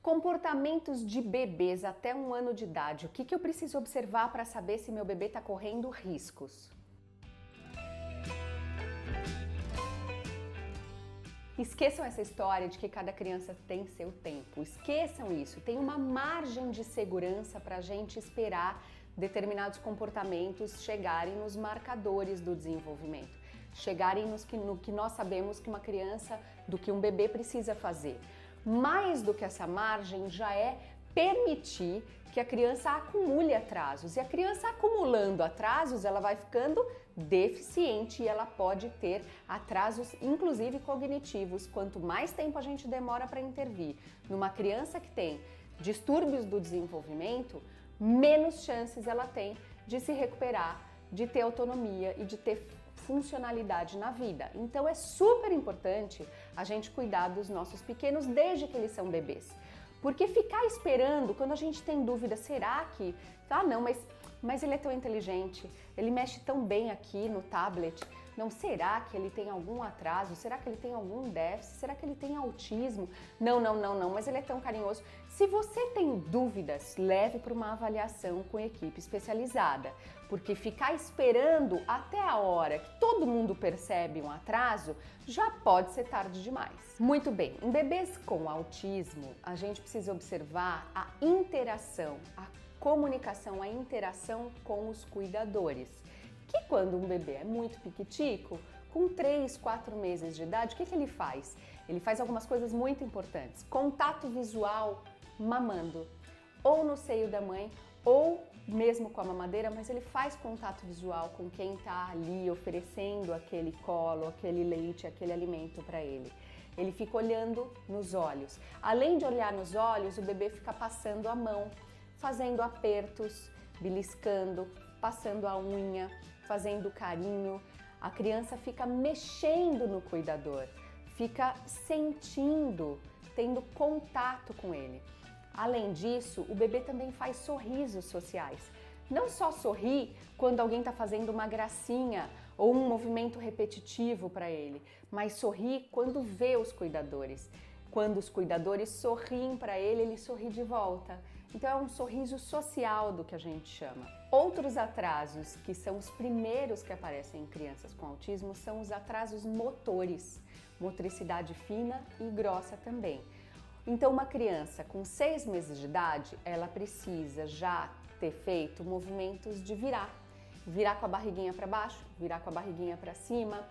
Comportamentos de bebês até 1 ano de idade. O que eu preciso observar para saber se meu bebê está correndo riscos? Esqueçam essa história de que cada criança tem seu tempo. Esqueçam isso. Tem uma margem de segurança para a gente esperar determinados comportamentos chegarem nos marcadores do desenvolvimento, chegarem no que nós sabemos que uma criança, do que um bebê precisa fazer. Mais do que essa margem já é permitir que a criança acumule atrasos. E a criança acumulando atrasos, ela vai ficando deficiente e ela pode ter atrasos, inclusive cognitivos. Quanto mais tempo a gente demora para intervir numa criança que tem distúrbios do desenvolvimento, menos chances ela tem de se recuperar, de ter autonomia e de ter funcionalidade na vida. Então é super importante a gente cuidar dos nossos pequenos desde que eles são bebês. Porque ficar esperando, quando a gente tem dúvida, será que... Ah, não, mas ele é tão inteligente, ele mexe tão bem aqui no tablet. Não, será que ele tem algum atraso? Será que ele tem algum déficit? Será que ele tem autismo? Não, mas ele é tão carinhoso. Se você tem dúvidas, leve para uma avaliação com equipe especializada, porque ficar esperando até a hora que todo mundo percebe um atraso já pode ser tarde demais. Muito bem, em bebês com autismo, a gente precisa observar a interação, a comunicação, a interação com os cuidadores. Que quando um bebê é muito piquitico, com 3, 4 meses de idade, o que ele faz? Ele faz algumas coisas muito importantes. Contato visual mamando, ou no seio da mãe, ou mesmo com a mamadeira, mas ele faz contato visual com quem está ali oferecendo aquele colo, aquele leite, aquele alimento para ele. Ele fica olhando nos olhos. Além de olhar nos olhos, o bebê fica passando a mão, fazendo apertos, beliscando, passando a unha, fazendo carinho. A criança fica mexendo no cuidador, fica sentindo, tendo contato com ele. Além disso, o bebê também faz sorrisos sociais. Não só sorri quando alguém está fazendo uma gracinha ou um movimento repetitivo para ele, mas sorri quando vê os cuidadores. Quando os cuidadores sorriem para ele, ele sorri de volta. Então é um sorriso social do que a gente chama. Outros atrasos, que são os primeiros que aparecem em crianças com autismo, são os atrasos motores, motricidade fina e grossa também. Então uma criança com 6 meses de idade, ela precisa já ter feito movimentos de virar com a barriguinha para baixo, virar com a barriguinha para cima,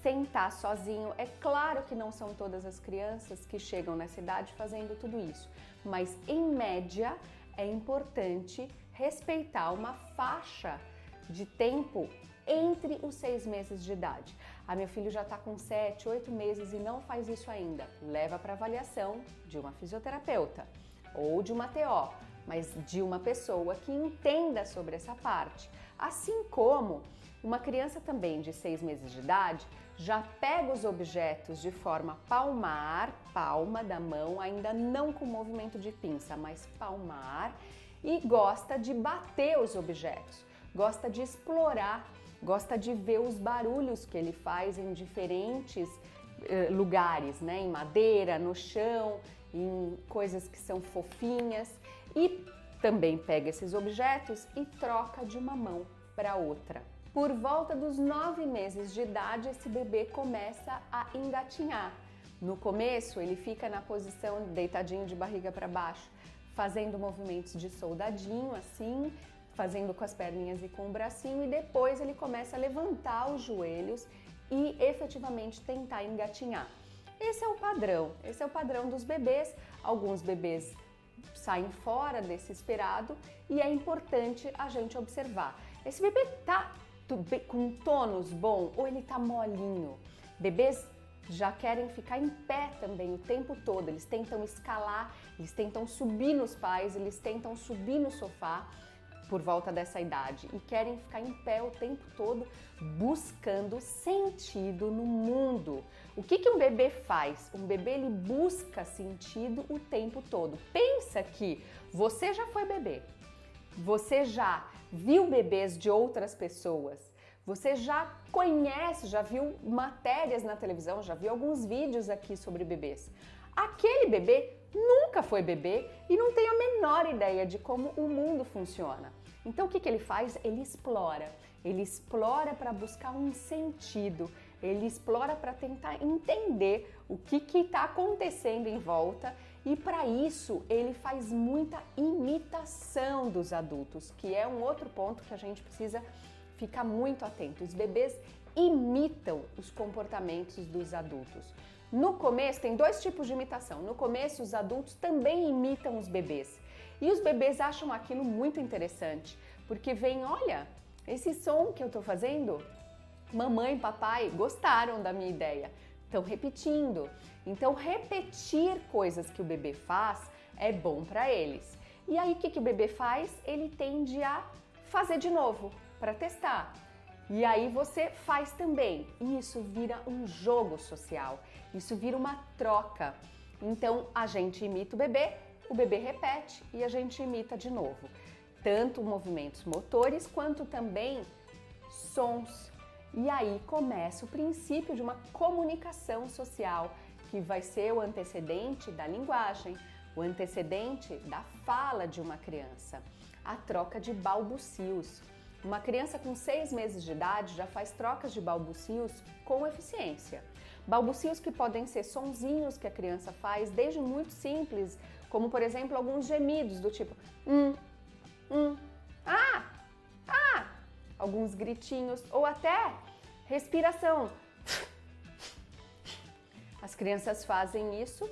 sentar sozinho. É claro que não são todas as crianças que chegam nessa idade fazendo tudo isso, mas em média é importante respeitar uma faixa de tempo entre os 6 meses de idade. Ah, meu filho já está com 7, 8 meses e não faz isso ainda. Leva para avaliação de uma fisioterapeuta ou de uma TO, mas de uma pessoa que entenda sobre essa parte. Assim como uma criança também de 6 meses de idade já pega os objetos de forma palmar, palma da mão, ainda não com movimento de pinça, mas palmar, e gosta de bater os objetos, gosta de explorar, gosta de ver os barulhos que ele faz em diferentes lugares, né? Em madeira, no chão, em coisas que são fofinhas, e também pega esses objetos e troca de uma mão para outra. Por volta dos 9 meses de idade, esse bebê começa a engatinhar. No começo, ele fica na posição deitadinho de barriga para baixo, fazendo movimentos de soldadinho, assim, fazendo com as perninhas e com o bracinho, e depois ele começa a levantar os joelhos e efetivamente tentar engatinhar. Esse é o padrão dos bebês. Alguns bebês saem fora desse esperado e é importante a gente observar. Esse bebê tá com um tônus bom ou ele tá molinho? Bebês já querem ficar em pé também o tempo todo, eles tentam escalar, eles tentam subir nos pais, eles tentam subir no sofá por volta dessa idade e querem ficar em pé o tempo todo buscando sentido no mundo. O que um bebê faz? Um bebê, ele busca sentido o tempo todo. Pensa que você já foi bebê, você já viu bebês de outras pessoas, Você já conhece, já viu matérias na televisão, já viu alguns vídeos aqui sobre bebês. Aquele bebê nunca foi bebê e não tem a menor ideia de como o mundo funciona. Então o que ele faz? Ele explora para buscar um sentido, ele explora para tentar entender o que está acontecendo em volta e para isso ele faz muita imitação dos adultos, que é um outro ponto que a gente precisa ficar muito atento. Os bebês imitam os comportamentos dos adultos. No começo, tem dois tipos de imitação. No começo, os adultos também imitam os bebês. E os bebês acham aquilo muito interessante, porque vem, olha, esse som que eu tô fazendo, mamãe e papai gostaram da minha ideia, estão repetindo. Então, repetir coisas que o bebê faz é bom para eles. E aí, o que o bebê faz? Ele tende a fazer de novo, para testar. E aí você faz também. E isso vira um jogo social, isso vira uma troca. Então a gente imita o bebê repete e a gente imita de novo. Tanto movimentos motores quanto também sons. E aí começa o princípio de uma comunicação social, que vai ser o antecedente da linguagem, o antecedente da fala de uma criança, a troca de balbucios. Uma criança com 6 meses de idade já faz trocas de balbucios com eficiência. Balbucios que podem ser sonzinhos que a criança faz, desde muito simples, como por exemplo alguns gemidos do tipo ah, ah, alguns gritinhos ou até respiração. As crianças fazem isso.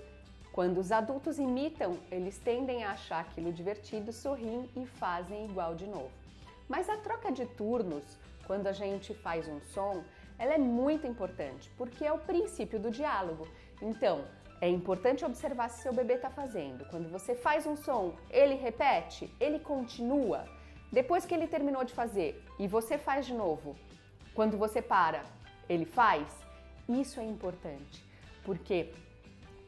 Quando os adultos imitam, eles tendem a achar aquilo divertido, sorriem e fazem igual de novo. Mas a troca de turnos, quando a gente faz um som, ela é muito importante, porque é o princípio do diálogo. Então, é importante observar se seu bebê está fazendo. Quando você faz um som, ele repete, ele continua. Depois que ele terminou de fazer e você faz de novo, quando você para, ele faz. Isso é importante, porque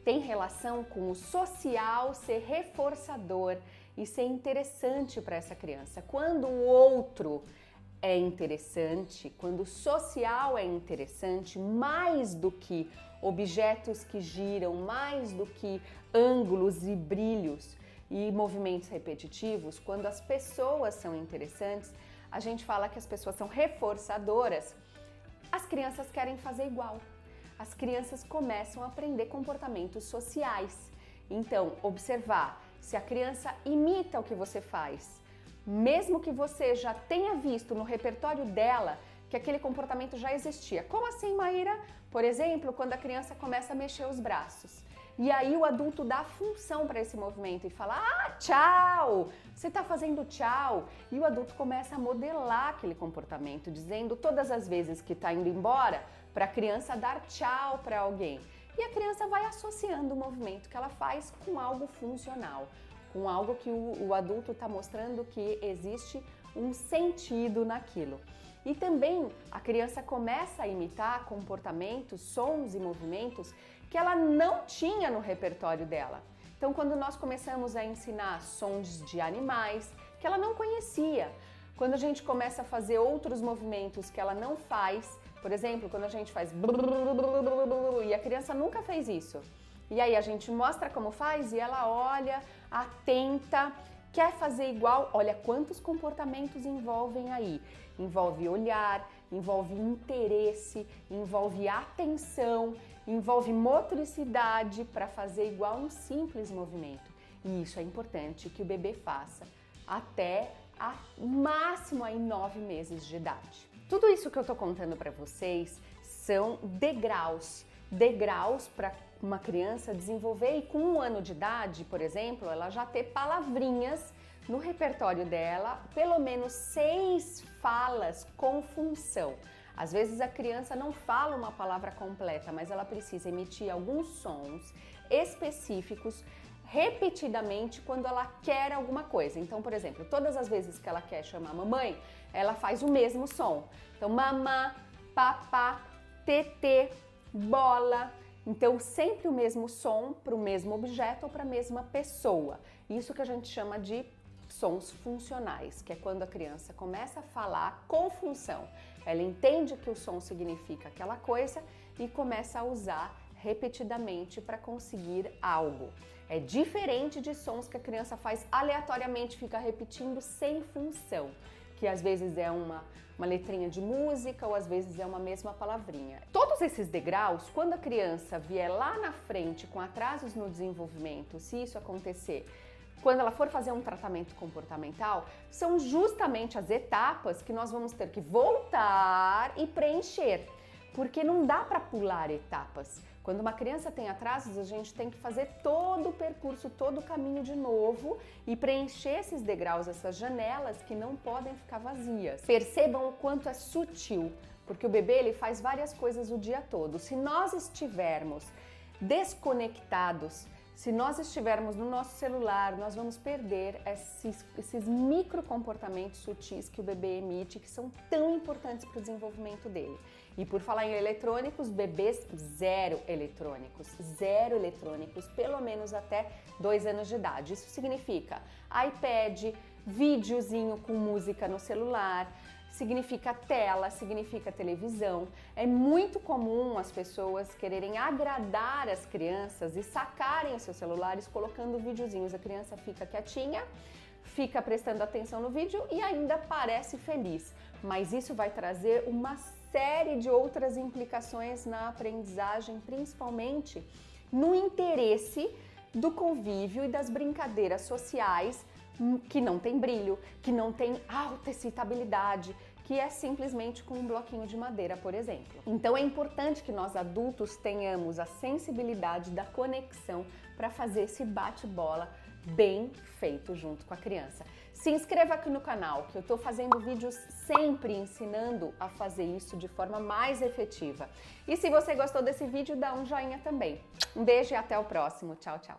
tem relação com o social ser reforçador e ser interessante para essa criança. Quando o outro é interessante, quando o social é interessante, mais do que objetos que giram, mais do que ângulos e brilhos e movimentos repetitivos, quando as pessoas são interessantes, a gente fala que as pessoas são reforçadoras, as crianças querem fazer igual. As crianças começam a aprender comportamentos sociais. Então, observar se a criança imita o que você faz, mesmo que você já tenha visto no repertório dela que aquele comportamento já existia. Como assim, Maíra? Por exemplo, quando a criança começa a mexer os braços. E aí o adulto dá função para esse movimento e fala, ah, tchau, você está fazendo tchau. E o adulto começa a modelar aquele comportamento, dizendo todas as vezes que está indo embora para a criança dar tchau para alguém. E a criança vai associando o movimento que ela faz com algo funcional, com algo que o adulto está mostrando que existe um sentido naquilo. E também a criança começa a imitar comportamentos, sons e movimentos que ela não tinha no repertório dela. Então, quando nós começamos a ensinar sons de animais que ela não conhecia, quando a gente começa a fazer outros movimentos que ela não faz, por exemplo, quando a gente faz e a criança nunca fez isso. E aí a gente mostra como faz e ela olha, atenta, quer fazer igual. Olha quantos comportamentos envolvem aí. Envolve olhar, envolve interesse, envolve atenção, envolve motricidade para fazer igual um simples movimento. E isso é importante que o bebê faça até máximo aí 9 meses de idade. Tudo isso que eu tô contando para vocês são degraus para uma criança desenvolver e com 1 ano de idade, por exemplo, ela já ter palavrinhas no repertório dela, pelo menos 6 falas com função. Às vezes a criança não fala uma palavra completa, mas ela precisa emitir alguns sons específicos repetidamente quando ela quer alguma coisa. Então, por exemplo, todas as vezes que ela quer chamar mamãe, ela faz o mesmo som. Então, mamá, papá, tetê, bola. Então, sempre o mesmo som para o mesmo objeto ou para a mesma pessoa. Isso que a gente chama de sons funcionais, que é quando a criança começa a falar com função. Ela entende que o som significa aquela coisa e começa a usar repetidamente para conseguir algo. É diferente de sons que a criança faz aleatoriamente, fica repetindo sem função, que às vezes é uma letrinha de música ou às vezes é uma mesma palavrinha. Todos esses degraus, quando a criança vier lá na frente com atrasos no desenvolvimento, se isso acontecer, quando ela for fazer um tratamento comportamental, são justamente as etapas que nós vamos ter que voltar e preencher, porque não dá para pular etapas. Quando uma criança tem atrasos, a gente tem que fazer todo o percurso, todo o caminho de novo e preencher esses degraus, essas janelas que não podem ficar vazias. Percebam o quanto é sutil, porque o bebê ele faz várias coisas o dia todo. Se nós estivermos desconectados, se nós estivermos no nosso celular, nós vamos perder esses micro comportamentos sutis que o bebê emite, que são tão importantes para o desenvolvimento dele. E por falar em eletrônicos, bebês zero eletrônicos, pelo menos até 2 anos de idade. Isso significa iPad, videozinho com música no celular, significa tela, significa televisão. É muito comum as pessoas quererem agradar as crianças e sacarem os seus celulares colocando videozinhos. A criança fica quietinha, fica prestando atenção no vídeo e ainda parece feliz. Mas isso vai trazer uma série de outras implicações na aprendizagem, principalmente no interesse do convívio e das brincadeiras sociais, que não tem brilho, que não tem alta excitabilidade, que é simplesmente com um bloquinho de madeira, por exemplo. Então é importante que nós adultos tenhamos a sensibilidade da conexão para fazer esse bate-bola bem feito junto com a criança. Se inscreva aqui no canal, que eu estou fazendo vídeos sempre ensinando a fazer isso de forma mais efetiva. E se você gostou desse vídeo, dá um joinha também. Um beijo e até o próximo. Tchau, tchau!